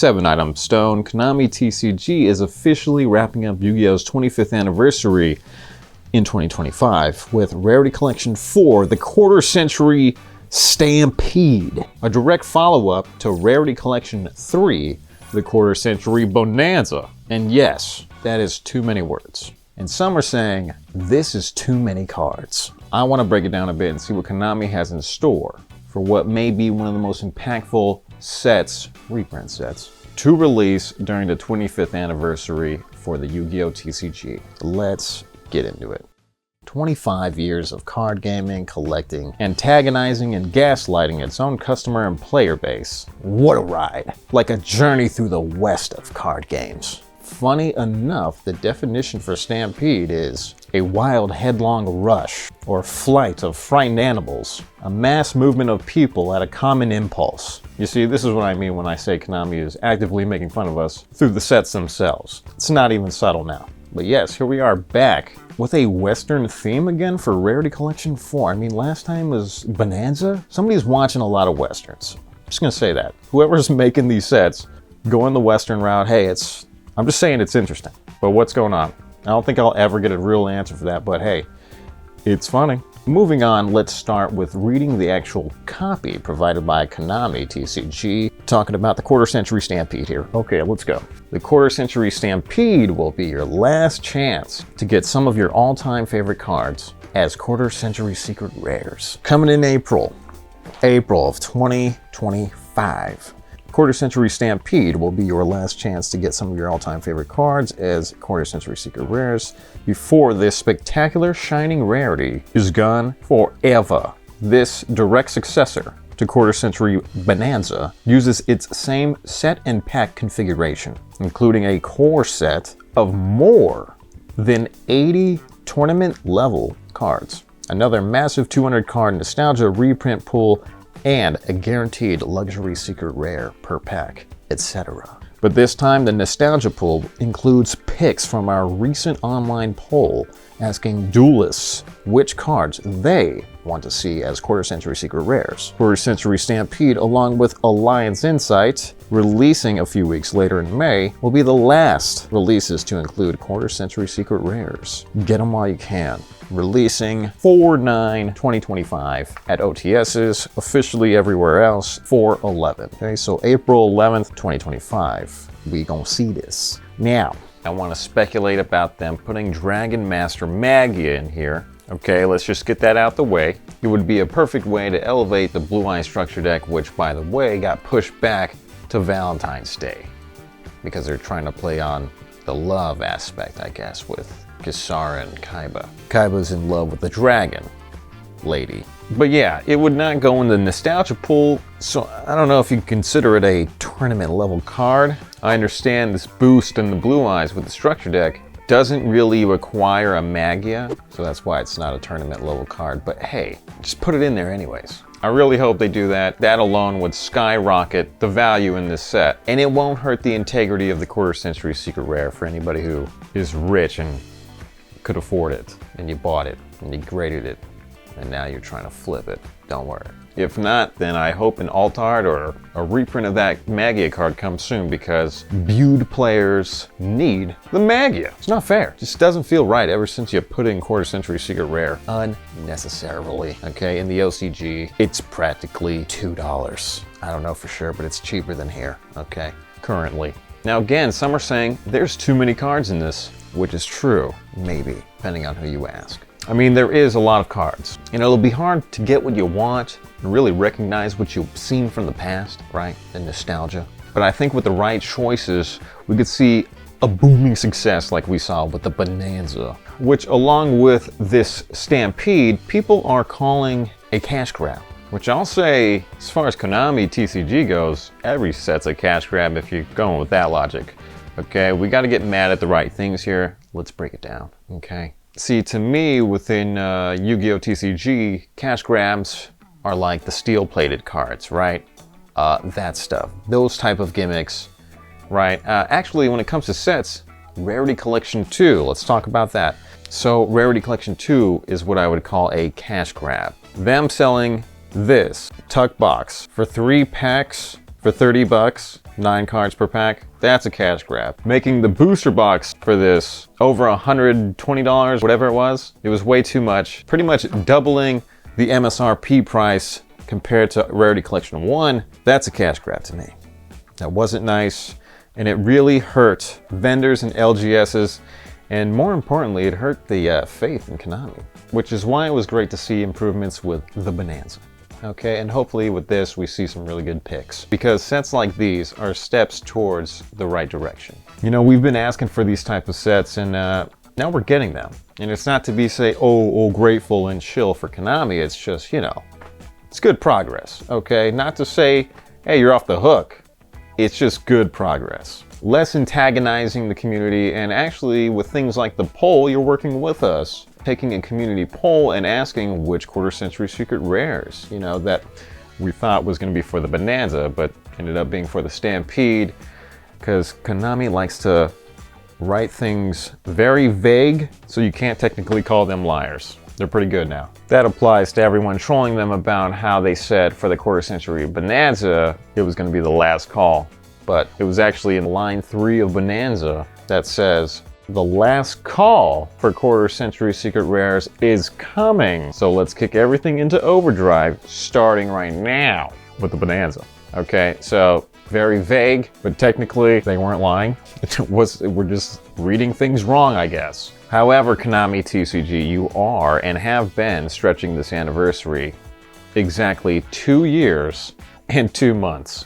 7-item stone, Konami TCG is officially wrapping up Yu-Gi-Oh's 25th anniversary in 2025 with Rarity Collection 4, the Quarter Century Stampede, a direct follow-up to Rarity Collection 3, the Quarter Century Bonanza. And yes, that is too many words. And some are saying, this is too many cards. I want to break it down a bit and see what Konami has in store for what may be one of the most impactful sets, reprint sets, to release during the 25th anniversary for the Yu-Gi-Oh! TCG. Let's get into it. 25 years of card gaming, collecting, antagonizing, and gaslighting its own customer and player base. What a ride. Like a journey through the west of card games. Funny enough, the definition for stampede is a wild headlong rush or flight of frightened animals, a mass movement of people at a common impulse. You see, this is what I mean when I say Konami is actively making fun of us through the sets themselves. It's not even subtle now. But yes, here we are back with a Western theme again for Rarity Collection 4. I mean, last time was Bonanza. Somebody's watching a lot of Westerns. I'm just gonna say that. Whoever's making these sets, going the Western route, hey, I'm just saying it's interesting. But what's going on? I don't think I'll ever get a real answer for that, but hey, it's funny. Moving on, let's start with reading the actual copy provided by Konami TCG, talking about the Quarter Century Stampede here. Okay, let's go. The Quarter Century Stampede will be your last chance to get some of your all-time favorite cards as Quarter Century Secret Rares. Coming in April of 2025. Quarter Century Stampede will be your last chance to get some of your all-time favorite cards as Quarter Century Secret Rares before this spectacular shining rarity is gone forever. This direct successor to Quarter Century Bonanza uses its same set and pack configuration, including a core set of more than 80 tournament-level cards, another massive 200 card nostalgia reprint pool, and a guaranteed luxury secret rare per pack, etc. But this time, the nostalgia pool includes picks from our recent online poll asking duelists which cards they want to see as Quarter Century Secret Rares. Quarter Century Stampede, along with Alliance Insight, releasing a few weeks later in May, will be the last releases to include Quarter Century Secret Rares. Get them while you can. Releasing 4/9/2025 at OTS's, officially everywhere else 4/11. Okay, so April 11th, 2025. We gonna see this. Now, I want to speculate about them putting Dragon Master Magia in here. Okay, let's just get that out the way. It would be a perfect way to elevate the Blue Eye structure deck, which, by the way, got pushed back to Valentine's Day because they're trying to play on the love aspect, I guess, with Kisara and Kaiba. Kaiba's in love with the dragon lady. But yeah, it would not go in the nostalgia pool, so I don't know if you consider it a tournament level card. I understand this boost in the Blue Eyes with the structure deck doesn't really require a Magia, so that's why it's not a tournament level card, but hey, just put it in there anyways. I really hope they do that. That alone would skyrocket the value in this set, and it won't hurt the integrity of the Quarter Century Secret Rare for anybody who is rich and could afford it, and you bought it, and you graded it, and now you're trying to flip it. Don't worry. If not, then I hope an alt art or a reprint of that Magia card comes soon, because viewed players need the Magia. It's not fair. It just doesn't feel right ever since you put in Quarter Century Secret Rare unnecessarily. Okay, in the OCG, it's practically $2. I don't know for sure, but it's cheaper than here, okay, currently. Now again, some are saying there's too many cards in this, which is true, maybe, depending on who you ask. I mean, there is a lot of cards. You know, it'll be hard to get what you want and really recognize what you've seen from the past, right? The nostalgia. But I think with the right choices, we could see a booming success like we saw with the Bonanza, which along with this Stampede, people are calling a cash grab. Which I'll say, as far as Konami TCG goes, every set's a cash grab if you're going with that logic. Okay, we got to get mad at the right things here. Let's break it down, okay? See, to me, within Yu-Gi-Oh! TCG, cash grabs are like the steel-plated cards, right? That stuff. Those type of gimmicks, right? Actually, when it comes to sets, Rarity Collection 2, let's talk about that. So, Rarity Collection 2 is what I would call a cash grab. Them selling this tuck box for 3 packs for $30 9 cards per pack, that's a cash grab. Making the booster box for this over $120, whatever it was way too much. Pretty much doubling the MSRP price compared to Rarity Collection 1, that's a cash grab to me. That wasn't nice, and it really hurt vendors and LGSs, and more importantly, it hurt the faith in Konami, which is why it was great to see improvements with the Bonanza. Okay, and hopefully with this we see some really good picks, because sets like these are steps towards the right direction. You know, we've been asking for these type of sets, and now we're getting them. And it's not to be oh grateful and chill for Konami. It's just, you know, it's good progress. Okay, not to say, hey, you're off the hook. It's just good progress. Less antagonizing the community, and actually with things like the poll, you're working with us, taking a community poll and asking which quarter century secret rares, you know, that we thought was going to be for the Bonanza, but ended up being for the Stampede, because Konami likes to write things very vague, so you can't technically call them liars. They're pretty good now. That applies to everyone trolling them about how they said for the quarter century Bonanza, it was going to be the last call. But it was actually in line 3 of Bonanza that says, the last call for quarter century secret rares is coming. So let's kick everything into overdrive starting right now with the Bonanza. Okay, so very vague, but technically they weren't lying. We're just reading things wrong, I guess. However, Konami TCG, you are and have been stretching this anniversary exactly 2 years and 2 months.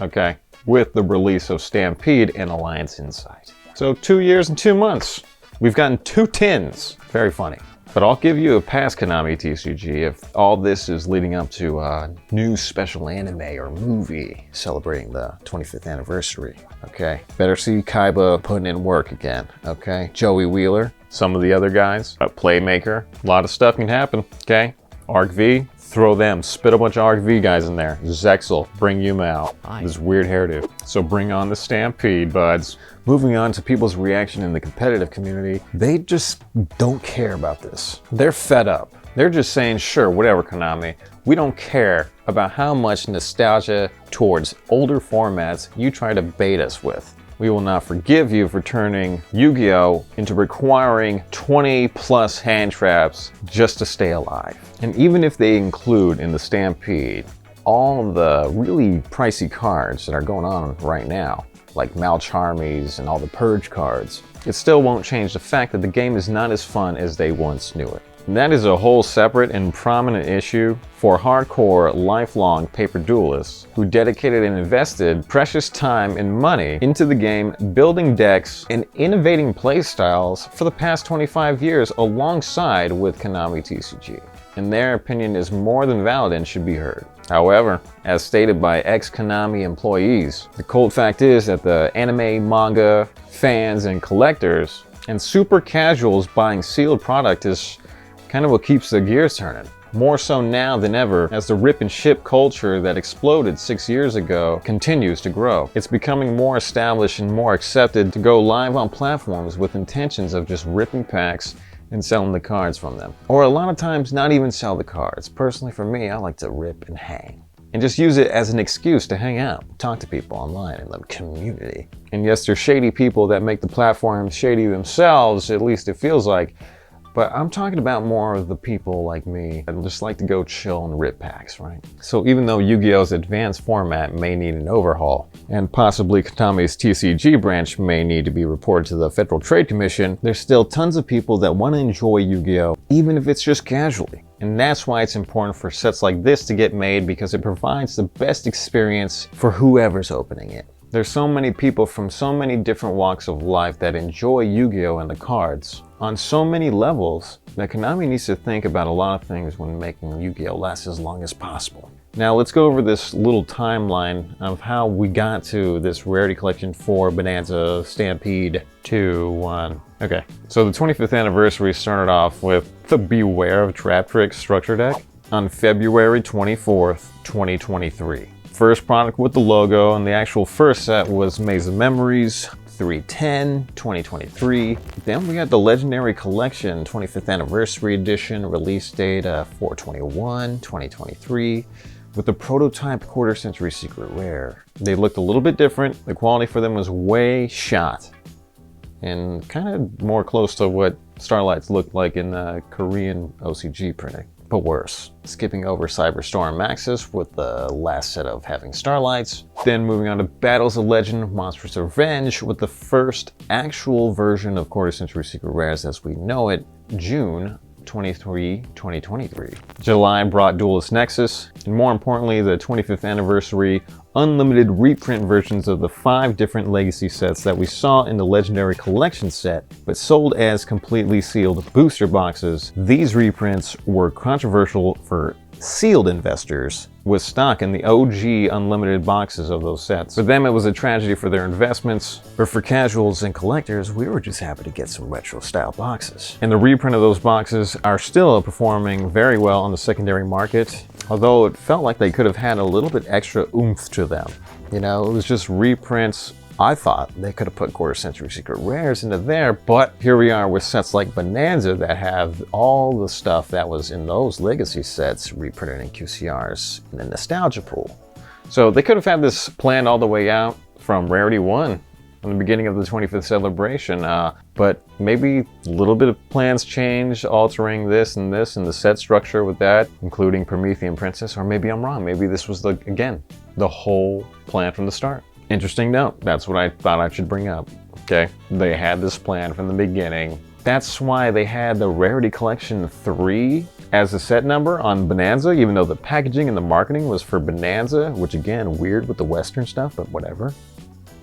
Okay, with the release of Stampede and Alliance Insight. So 2 years and 2 months. We've gotten 2 tins. Very funny. But I'll give you a pass, Konami TCG, if all this is leading up to a new special anime or movie celebrating the 25th anniversary, okay? Better see Kaiba putting in work again, okay? Joey Wheeler, some of the other guys, a Playmaker, a lot of stuff can happen, okay? Arc V, throw them, spit a bunch of Arc V guys in there. Zexel, bring Yuma out. This weird hairdo. So bring on the Stampede, buds. Moving on to people's reaction in the competitive community, they just don't care about this. They're fed up. They're just saying, sure, whatever, Konami. We don't care about how much nostalgia towards older formats you try to bait us with. We will not forgive you for turning Yu-Gi-Oh! Into requiring 20+ hand traps just to stay alive. And even if they include in the Stampede all the really pricey cards that are going on right now, like Malcharmies and all the Purge cards, it still won't change the fact that the game is not as fun as they once knew it. And that is a whole separate and prominent issue for hardcore, lifelong paper duelists who dedicated and invested precious time and money into the game, building decks and innovating playstyles for the past 25 years alongside with Konami TCG. And their opinion is more than valid and should be heard. However, as stated by ex-Konami employees, the cold fact is that the anime, manga, fans, and collectors, and super casuals buying sealed product is kind of what keeps the gears turning. More so now than ever, as the rip and ship culture that exploded 6 years ago continues to grow. It's becoming more established and more accepted to go live on platforms with intentions of just ripping packs and selling the cards from them. Or a lot of times not even sell the cards. Personally for me, I like to rip and hang. And just use it as an excuse to hang out, talk to people online in the community. And yes, there's shady people that make the platforms shady themselves, at least it feels like. But I'm talking about more of the people like me that just like to go chill and rip packs, right? So even though Yu-Gi-Oh's advanced format may need an overhaul, and possibly Konami's TCG branch may need to be reported to the Federal Trade Commission, there's still tons of people that want to enjoy Yu-Gi-Oh, even if it's just casually. And that's why it's important for sets like this to get made, because it provides the best experience for whoever's opening it. There's so many people from so many different walks of life that enjoy Yu-Gi-Oh! And the cards on so many levels that Konami needs to think about a lot of things when making Yu-Gi-Oh! Last as long as possible. Now let's go over this little timeline of how we got to this Rarity Collection 4 Bonanza Stampede 2-1. Okay, so the 25th anniversary started off with the Beware of Trap Trick structure deck on February 24th, 2023. First product with the logo, and the actual first set was Maze of Memories 310 2023. Then we got the Legendary Collection 25th Anniversary Edition, release date 4/21 2023. with the prototype Quarter Century Secret Rare. They looked a little bit different. The quality for them was way shot and kind of more close to what Starlights looked like in Korean OCG printing, but worse. Skipping over Cyberstorm Maxis with the last set of having Starlights, then moving on to Battles of Legend, Monstrous Revenge with the first actual version of Quarter Century Secret Rares as we know it, June 23, 2023. July brought Duelist Nexus, and more importantly, the 25th anniversary unlimited reprint versions of the 5 different legacy sets that we saw in the Legendary Collection set, but sold as completely sealed booster boxes. These reprints were controversial for sealed investors with stock in the OG unlimited boxes of those sets. For them, it was a tragedy for their investments, but for casuals and collectors, we were just happy to get some retro style boxes. And the reprint of those boxes are still performing very well on the secondary market, although it felt like they could have had a little bit extra oomph to them. You know, it was just reprints. I thought they could have put Quarter Century Secret Rares into there, but here we are with sets like Bonanza that have all the stuff that was in those legacy sets reprinted in QCRs in the nostalgia pool. So they could have had this planned all the way out from Rarity 1 from the beginning of the 25th celebration, but maybe a little bit of plans changed, altering this and the set structure with that, including Promethean Princess, or maybe I'm wrong. Maybe this was, again, the whole plan from the start. Interesting note. That's what I thought I should bring up. Okay, they had this plan from the beginning. That's why they had the Rarity Collection 3 as a set number on Bonanza, even though the packaging and the marketing was for Bonanza, which again, weird with the Western stuff, but whatever.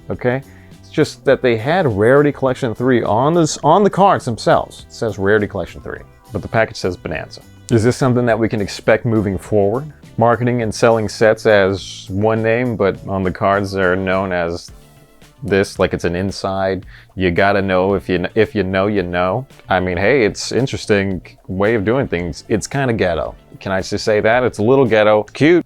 Okay, it's just that they had Rarity Collection 3 on the cards themselves. It says Rarity Collection 3, but the package says Bonanza. Is this something that we can expect moving forward? Marketing and selling sets as one name, but on the cards they're known as this, like it's an inside. You gotta know if you know, you know. I mean, hey, it's interesting way of doing things. It's kind of ghetto. Can I just say that? It's a little ghetto. Cute.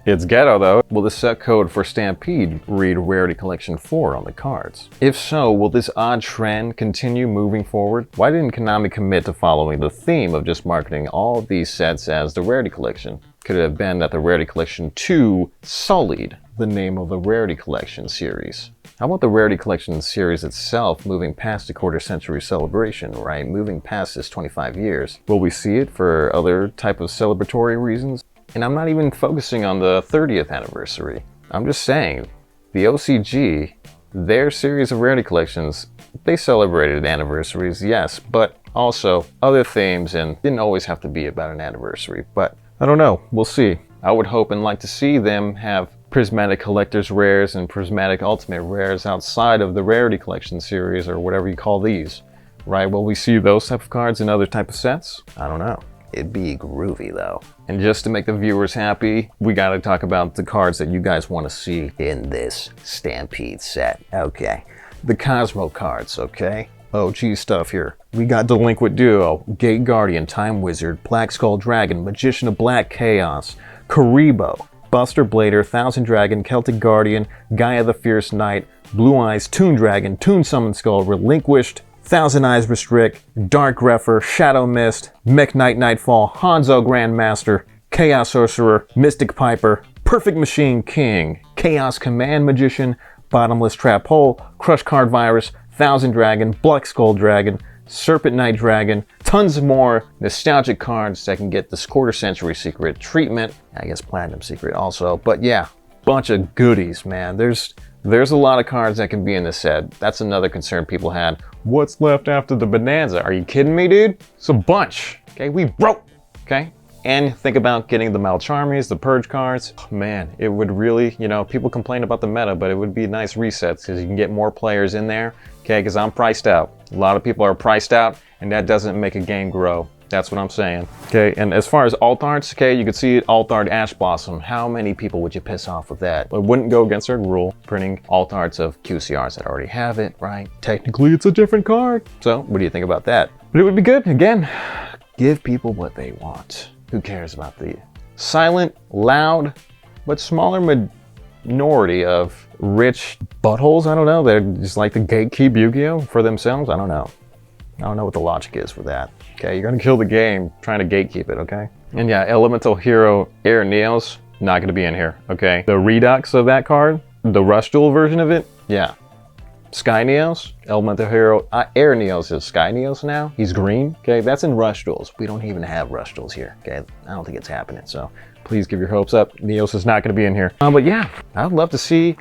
It's ghetto though. Will the set code for Stampede read Rarity Collection 4 on the cards? If so, will this odd trend continue moving forward? Why didn't Konami commit to following the theme of just marketing all of these sets as the Rarity Collection? Could it have been that the Rarity Collection 2 sullied the name of the Rarity Collection series? How about the Rarity Collection series itself moving past the Quarter Century celebration, right? Moving past this 25 years. Will we see it for other type of celebratory reasons? And I'm not even focusing on the 30th anniversary. I'm just saying, the OCG, their series of Rarity Collections, they celebrated anniversaries, yes, but also other themes, and didn't always have to be about an anniversary. But I don't know, we'll see. I would hope and like to see them have Prismatic Collector's Rares and Prismatic Ultimate Rares outside of the Rarity Collection series, or whatever you call these, right? Will we see those type of cards in other type of sets? I don't know. It'd be groovy though. And just to make the viewers happy, we gotta talk about the cards that you guys want to see in this Stampede set. Okay, the Cosmo cards, okay? OG stuff here. We got Delinquent Duo, Gate Guardian, Time Wizard, Black Skull Dragon, Magician of Black Chaos, Karibo, Buster Blader, Thousand Dragon, Celtic Guardian, Gaia the Fierce Knight, Blue Eyes, Toon Dragon, Toon Summon Skull, Relinquished, Thousand Eyes Restrict, Dark Greffer, Shadow Mist, Mech Knight Nightfall, Hanzo Grandmaster, Chaos Sorcerer, Mystic Piper, Perfect Machine King, Chaos Command Magician, Bottomless Trap Hole, Crush Card Virus, Thousand Dragon, Black Skull Dragon, Serpent Knight Dragon, tons more nostalgic cards that can get this Quarter Century Secret treatment. I guess Platinum Secret also, but yeah, bunch of goodies, man. There's a lot of cards that can be in this set. That's another concern people had. What's left after the Bonanza? Are you kidding me, dude? It's a bunch, okay? We broke, okay? And think about getting the Malcharmies, the Purge cards. Man, it would really, you know, people complain about the meta, but it would be nice resets because you can get more players in there, okay? Because I'm priced out. A lot of people are priced out, and that doesn't make a game grow. That's what I'm saying. Okay, and as far as alt arts, okay, you could see it, alt art Ash Blossom. How many people would you piss off with that? It wouldn't go against our rule, printing alt arts of QCRs that already have it, right? Technically, it's a different card. So, what do you think about that? But it would be good, again, give people what they want. Who cares about the silent, loud, but smaller minority of rich buttholes? I don't know, they're just like the gatekeep Yu-Gi-Oh! For themselves? I don't know. I don't know what the logic is for that. Okay, you're gonna kill the game trying to gatekeep it, okay? And yeah, Elemental Hero Air Neos. not going to be in here, okay? The Redux of that card, the Rush Duel version of it, yeah. Sky Neos, Elemental Hero, Air Neos is Sky Neos now. He's green, okay? That's in Rush Duels. We don't even have Rush Duels here, okay? I don't think it's happening, so please give your hopes up. Neos is not going to be in here. But yeah, I'd love to see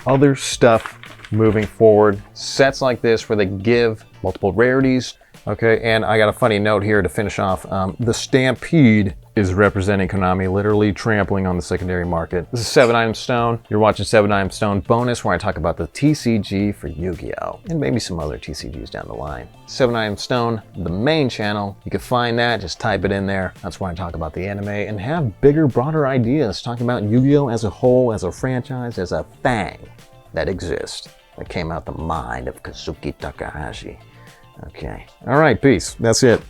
other stuff moving forward. Sets like this where they give multiple rarities, okay? And I got a funny note here to finish off. The Stampede is representing Konami literally trampling on the secondary market. This is 7 Item Stone. You're watching 7 Item Stone bonus where I talk about the TCG for Yu-Gi-Oh! And maybe some other TCGs down the line. 7 Item Stone, the main channel. You can find that, just type it in there. That's where I talk about the anime and have bigger, broader ideas, talking about Yu-Gi-Oh! As a whole, as a franchise, as a thing that exists, that came out the mind of Kazuki Takahashi. Okay. All right, peace. That's it.